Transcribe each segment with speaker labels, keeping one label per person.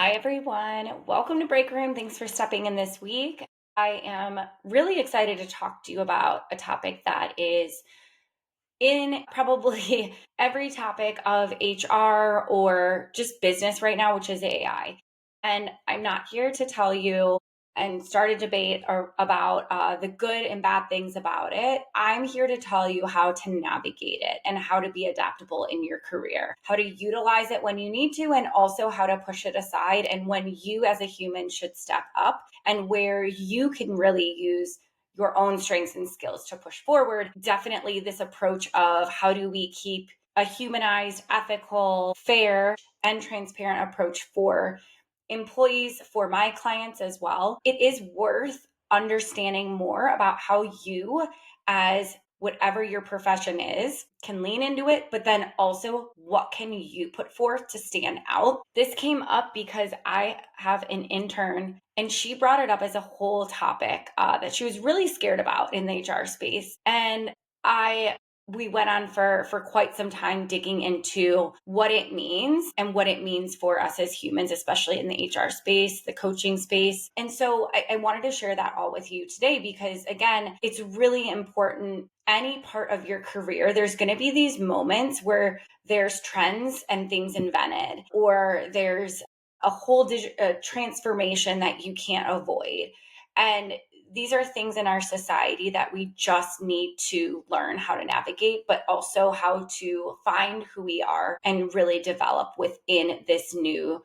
Speaker 1: Hi, everyone. Welcome to Break Room. Thanks for stepping in this week. I am really excited to talk to you about a topic that is in probably every topic of HR or just business right now, which is AI. And I'm not here to tell you and start a debate about the good and bad things about it. I'm here to tell you how to navigate it and how to be adaptable in your career, how to utilize it when you need to, and also how to push it aside and when you as a human should step up and where you can really use your own strengths and skills to push forward. Definitely this approach of how do we keep a humanized, ethical, fair, and transparent approach for employees, for my clients as well. It is worth understanding more about how you, as whatever your profession is, can lean into it, but then also what can you put forth to stand out? This came up because I have an intern and she brought it up as a whole topic that she was really scared about in the HR space. And we went on for quite some time digging into what it means and what it means for us as humans, especially in the HR space, the coaching space. And so I wanted to share that all with you today because, again, it's really important. Any part of your career, there's going to be these moments where there's trends and things invented, or there's a whole transformation that you can't avoid. And these are things in our society that we just need to learn how to navigate, but also how to find who we are and really develop within this new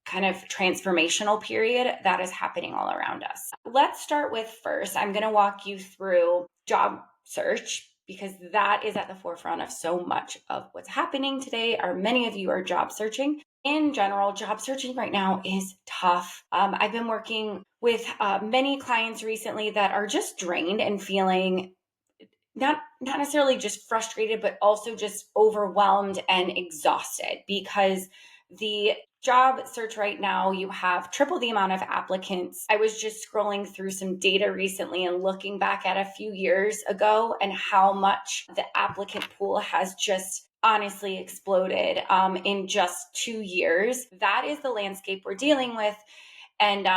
Speaker 1: kind of transformational period that is happening all around us. Let's start with first, I'm going to walk you through job search because that is at the forefront of so much of what's happening today. Many of you are job searching. In general, job searching right now is tough. I've been working with many clients recently that are just drained and feeling not necessarily just frustrated, but also just overwhelmed and exhausted because the job search right now, you have triple the amount of applicants. I was just scrolling through some data recently and looking back at a few years ago and how much the applicant pool has just honestly exploded in just 2 years. That is the landscape we're dealing with. And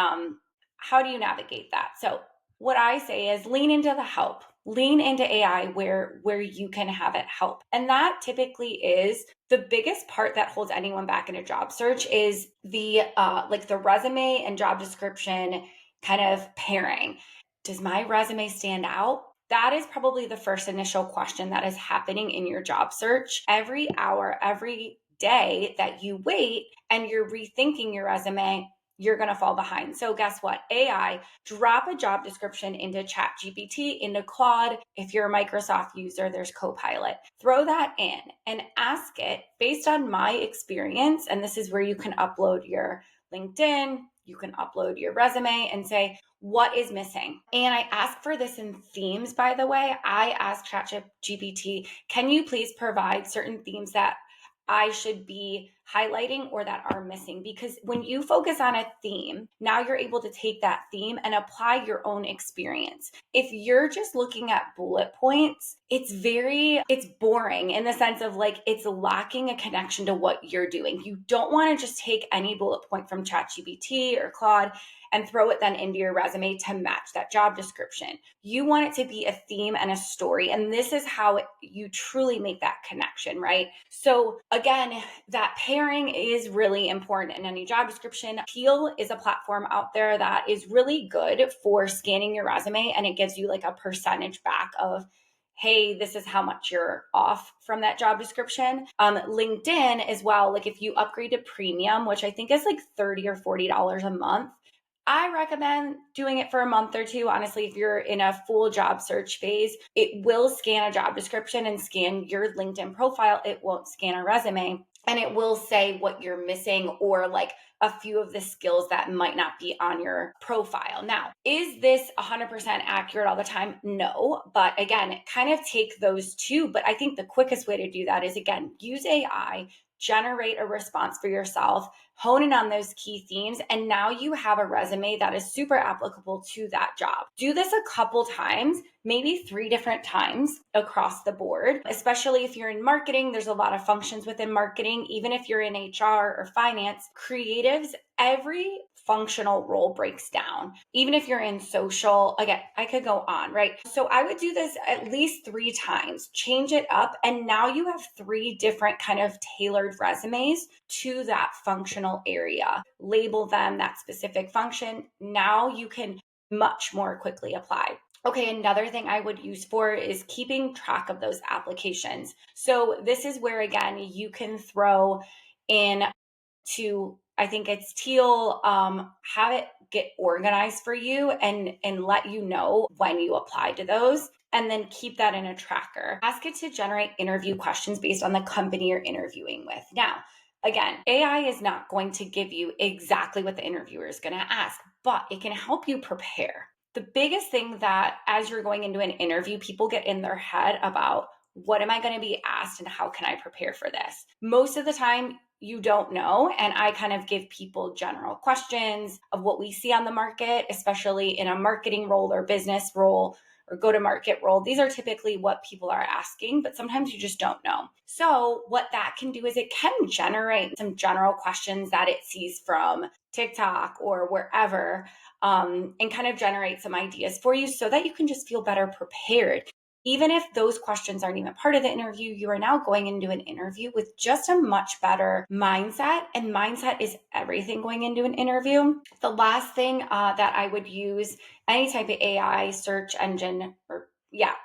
Speaker 1: how do you navigate that? So what I say is lean into the help. Lean into AI where you can have it help. And that typically is the biggest part that holds anyone back in a job search is the the resume and job description kind of pairing. Does my resume stand out? That is probably the first initial question that is happening in your job search. Every hour, every day that you wait and you're rethinking your resume, you're going to fall behind. So guess what? AI, drop a job description into ChatGPT, into Claude. If you're a Microsoft user, there's Copilot. Throw that in and ask it based on my experience. And this is where you can upload your LinkedIn, you can upload your resume and say, what is missing? And I ask for this in themes, by the way. I ask ChatGPT, can you please provide certain themes that I should be highlighting or that are missing? Because when you focus on a theme, now you're able to take that theme and apply your own experience. If you're just looking at bullet points, it's boring in the sense of like it's lacking a connection to what you're doing. You don't want to just take any bullet point from ChatGPT or Claude and throw it then into your resume to match that job description. You want it to be a theme and a story. And this is how you truly make that connection, right? So again, that pairing is really important in any job description. Peel is a platform out there that is really good for scanning your resume, and it gives you like a percentage back of, hey, this is how much you're off from that job description. LinkedIn as well, like if you upgrade to premium, which I think is like $30 or $40 a month, I recommend doing it for a month or two. Honestly, if you're in a full job search phase, it will scan a job description and scan your LinkedIn profile. It won't scan a resume, and it will say what you're missing or like a few of the skills that might not be on your profile. Now, is this 100% accurate all the time? No, but again, kind of take those two. But I think the quickest way to do that is, again, use AI, generate a response for yourself, hone in on those key themes, and now you have a resume that is super applicable to that job. Do this a couple times, maybe 3 different times across the board, especially if you're in marketing. There's a lot of functions within marketing. Even if you're in HR or finance, creatives, every functional role breaks down. Even if you're in social, again, I could go on, right? So I would do this at least 3 times, change it up, and now you have 3 different kind of tailored resumes to that functional area. Label them that specific function. Now you can much more quickly apply. Okay, another thing I would use for is keeping track of those applications. So this is where, again, you can throw in to, I think it's Teal, have it get organized for you and let you know when you apply to those, and then keep that in a tracker. Ask it to generate interview questions based on the company you're interviewing with. Now, again, AI is not going to give you exactly what the interviewer is going to ask, but it can help you prepare. The biggest thing that as you're going into an interview, people get in their head about, what am I going to be asked and how can I prepare for this? Most of the time, you don't know. And I kind of give people general questions of what we see on the market, especially in a marketing role or business role or go to market role. These are typically what people are asking, but sometimes you just don't know. So what that can do is it can generate some general questions that it sees from TikTok or wherever, and kind of generate some ideas for you so that you can just feel better prepared. Even if those questions aren't even part of the interview, you are now going into an interview with just a much better mindset. And mindset is everything going into an interview. The last thing that I would use, any type of AI search engine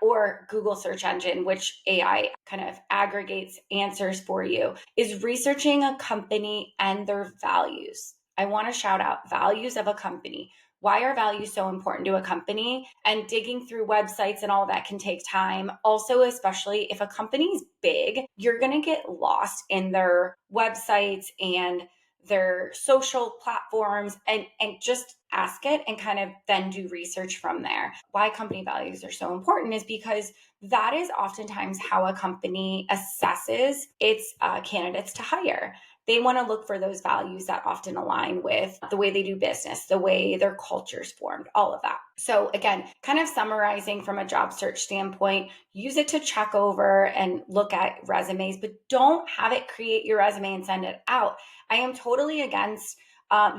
Speaker 1: or Google search engine, which AI kind of aggregates answers for you, is researching a company and their values. I want to shout out values of a company. Why are values so important to a company? And digging through websites and all that can take time. Also, especially if a company's big, you're going to get lost in their websites and their social platforms, and just ask it and kind of then do research from there. Why company values are so important is because that is oftentimes how a company assesses its candidates to hire. They want to look for those values that often align with the way they do business, the way their culture's formed, all of that. So again, kind of summarizing from a job search standpoint, use it to check over and look at resumes, but don't have it create your resume and send it out. I am totally against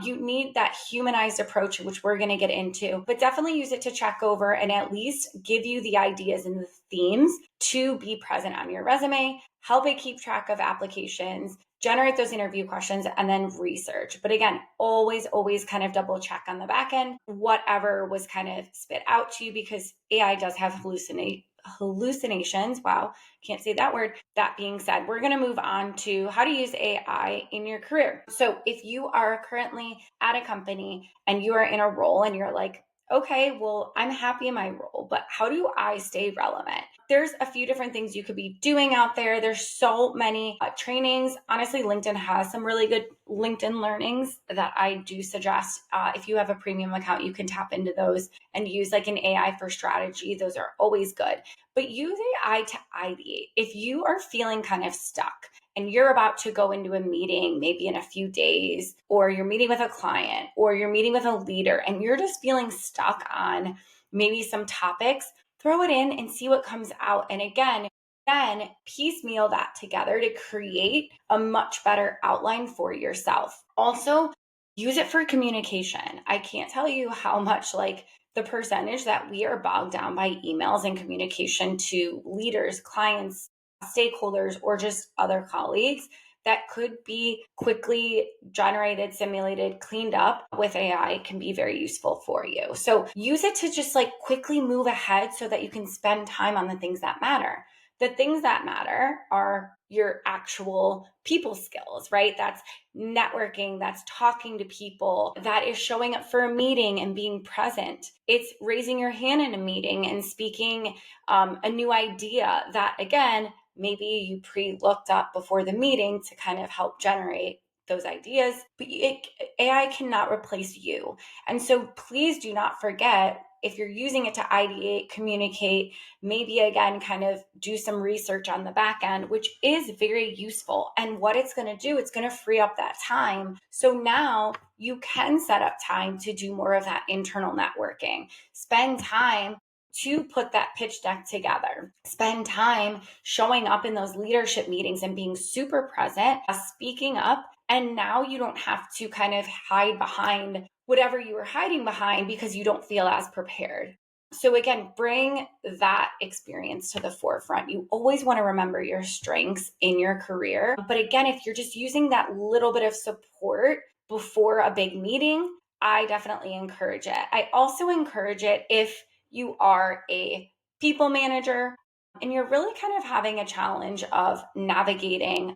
Speaker 1: you need that humanized approach, which we're going to get into, but definitely use it to check over and at least give you the ideas and the themes to be present on your resume, help it keep track of applications, generate those interview questions, and then research. But again, always kind of double check on the back end, whatever was kind of spit out to you, because AI does have hallucinations. Wow, can't say that word. That being said, we're going to move on to how to use AI in your career. So if you are currently at a company and you are in a role and you're like, okay, well, I'm happy in my role, but how do I stay relevant? There's a few different things you could be doing out there. There's so many trainings. Honestly, LinkedIn has some really good LinkedIn learnings that I do suggest. If you have a premium account, you can tap into those and use like an AI for strategy. Those are always good. But use AI to ideate. If you are feeling kind of stuck and you're about to go into a meeting, maybe in a few days, or you're meeting with a client, or you're meeting with a leader, and you're just feeling stuck on maybe some topics, throw it in and see what comes out. And again, then piecemeal that together to create a much better outline for yourself. Also, use it for communication. I can't tell you how much the percentage that we are bogged down by emails and communication to leaders, clients, stakeholders, or just other colleagues that could be quickly generated, simulated, cleaned up with AI can be very useful for you. So use it to just quickly move ahead so that you can spend time on the things that matter. The things that matter are your actual people skills, right? That's networking, that's talking to people, that is showing up for a meeting and being present. It's raising your hand in a meeting and speaking a new idea that, again, maybe you pre-looked up before the meeting to kind of help generate those ideas. But AI cannot replace you. And so please do not forget if you're using it to ideate, communicate, maybe again, kind of do some research on the back end, which is very useful. And what it's going to do, it's going to free up that time. So now you can set up time to do more of that internal networking, spend time to put that pitch deck together, spend time showing up in those leadership meetings and being super present, speaking up. And now you don't have to kind of hide behind whatever you were hiding behind because you don't feel as prepared. So again, bring that experience to the forefront. You always want to remember your strengths in your career. But again, if you're just using that little bit of support before a big meeting, I definitely encourage it. I also encourage it if you are a people manager and you're really kind of having a challenge of navigating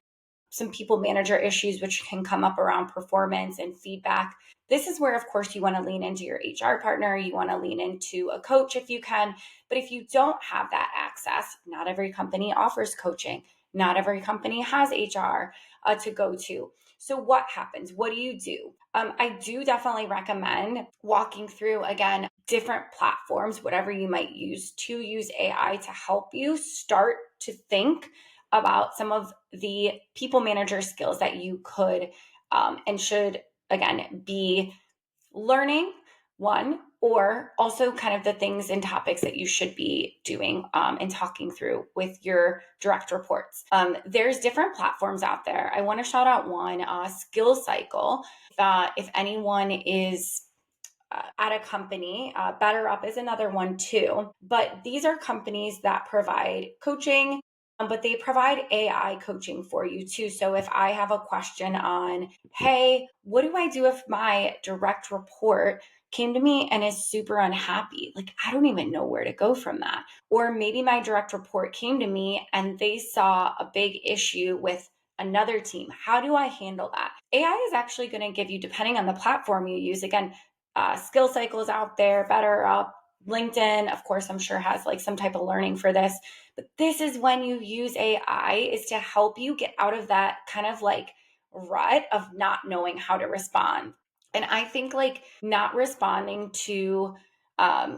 Speaker 1: some people manager issues, which can come up around performance and feedback. This is where, of course, you want to lean into your HR partner. You want to lean into a coach if you can. But if you don't have that access, not every company offers coaching. Not every company has HR to go to. So what happens? What do you do? I do definitely recommend walking through, again, different platforms, whatever you might use, to use AI to help you start to think about some of the people manager skills that you could and should, again, be learning, one, or also kind of the things and topics that you should be doing and talking through with your direct reports. There's different platforms out there. I want to shout out one, Skill Cycle. If anyone is at a company, Better Up is another one too. But these are companies that provide coaching, but they provide AI coaching for you too. So if I have a question on, hey, what do I do if my direct report came to me and is super unhappy? Like, I don't even know where to go from that. Or maybe my direct report came to me and they saw a big issue with another team. How do I handle that? AI is actually going to give you, depending on the platform you use, again, Skill Cycles out there, Better Up, LinkedIn, of course, I'm sure has like some type of learning for this. But this is when you use AI, is to help you get out of that kind of like rut of not knowing how to respond. And I think like not responding to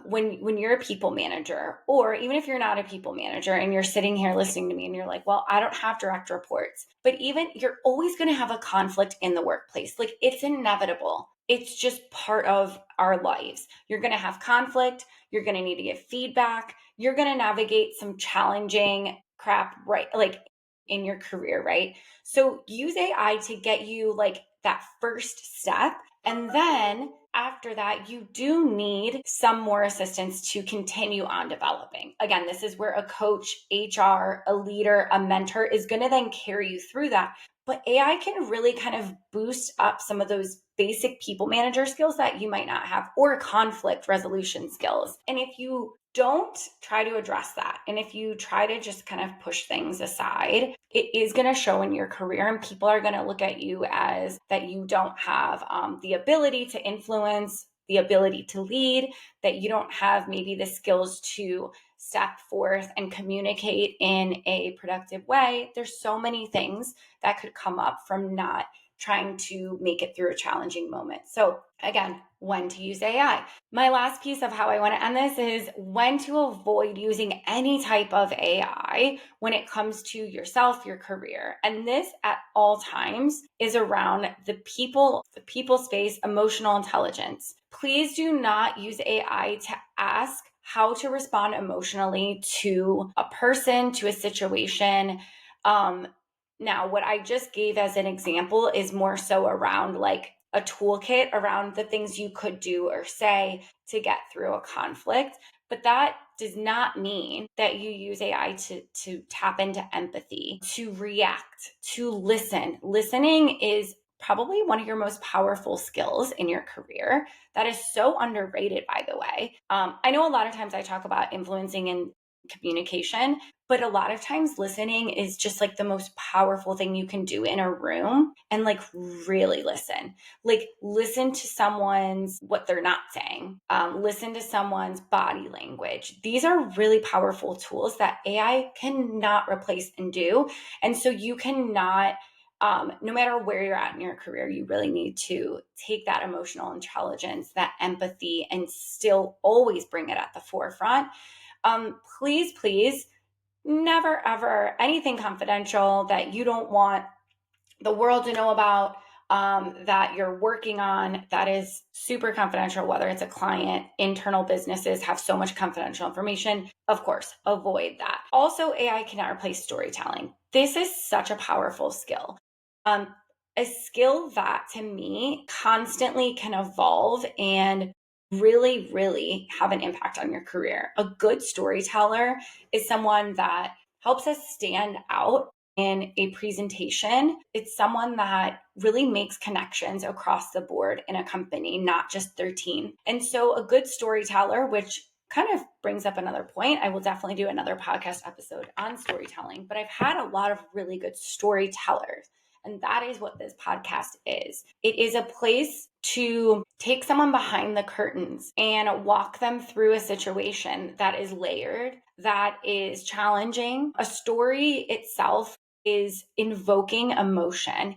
Speaker 1: when you're a people manager, or even if you're not a people manager and you're sitting here listening to me and you're like, well, I don't have direct reports, but even you're always going to have a conflict in the workplace. Like, it's inevitable. It's just part of our lives. You're going to have conflict. You're going to need to give feedback. You're going to navigate some challenging crap, right? Like in your career, right? So use AI to get you like that first step. And then after that, you do need some more assistance to continue on developing. Again, this is where a coach, HR, a leader, a mentor is going to then carry you through that. But AI can really kind of boost up some of those basic people manager skills that you might not have, or conflict resolution skills. And if you don't try to address that, and if you try to just kind of push things aside, it is going to show in your career, and people are going to look at you as that you don't have the ability to influence, the ability to lead, that you don't have maybe the skills to step forth and communicate in a productive way. There's so many things that could come up from not trying to make it through a challenging moment. So again, when to use AI. My last piece of how I want to end this is when to avoid using any type of AI when it comes to yourself, your career. And this at all times is around the people space, emotional intelligence. Please do not use AI to ask how to respond emotionally to a person, to a situation. Now, what I just gave as an example is more so around like a toolkit around the things you could do or say to get through a conflict. But that does not mean that you use AI to tap into empathy, to react, to listen. Listening is probably one of your most powerful skills in your career. That is so underrated, by the way. I know a lot of times I talk about influencing and communication, but a lot of times listening is just like the most powerful thing you can do in a room, and like really listen. Like, listen to someone's what they're not saying. Listen to someone's body language. These are really powerful tools that AI cannot replace and do. And so you cannot no matter where you're at in your career, you really need to take that emotional intelligence, that empathy, and still always bring it at the forefront. Please, please, never ever anything confidential that you don't want the world to know about, that you're working on, that is super confidential, whether it's a client, internal businesses have so much confidential information. Of course, avoid that. Also, AI cannot replace storytelling. This is such a powerful skill. Um, a skill that to me constantly can evolve and really, really have an impact on your career. A good storyteller is someone that helps us stand out in a presentation. It's someone that really makes connections across the board in a company, not just their team. And so, a good storyteller, which kind of brings up another point, I will definitely do another podcast episode on storytelling, but I've had a lot of really good storytellers. And that is what this podcast is. It is a place to take someone behind the curtains and walk them through a situation that is layered, that is challenging. A story itself is invoking emotion.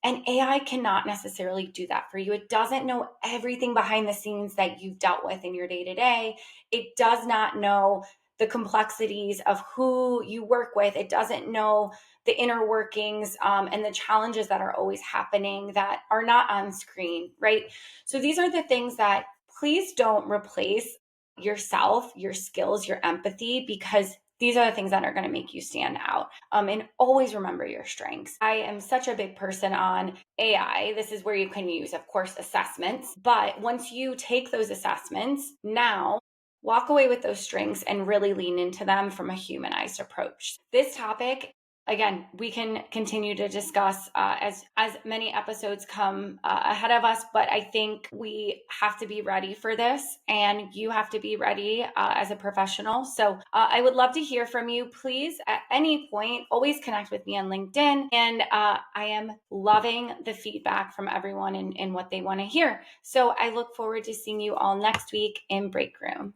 Speaker 1: And AI cannot necessarily do that for you. It doesn't know everything behind the scenes that you've dealt with in your day to day. It does not know the complexities of who you work with. It doesn't know the inner workings, and the challenges that are always happening that are not on screen, right? So these are the things that please don't replace yourself, your skills, your empathy, because these are the things that are going to make you stand out. And always remember your strengths. I am such a big person on AI. This is where you can use, of course, assessments. But once you take those assessments, now walk away with those strengths and really lean into them from a humanized approach. This topic, again, we can continue to discuss as many episodes come ahead of us, but I think we have to be ready for this, and you have to be ready as a professional. So I would love to hear from you. Please, at any point, always connect with me on LinkedIn, and I am loving the feedback from everyone and what they want to hear. So I look forward to seeing you all next week in Break Room.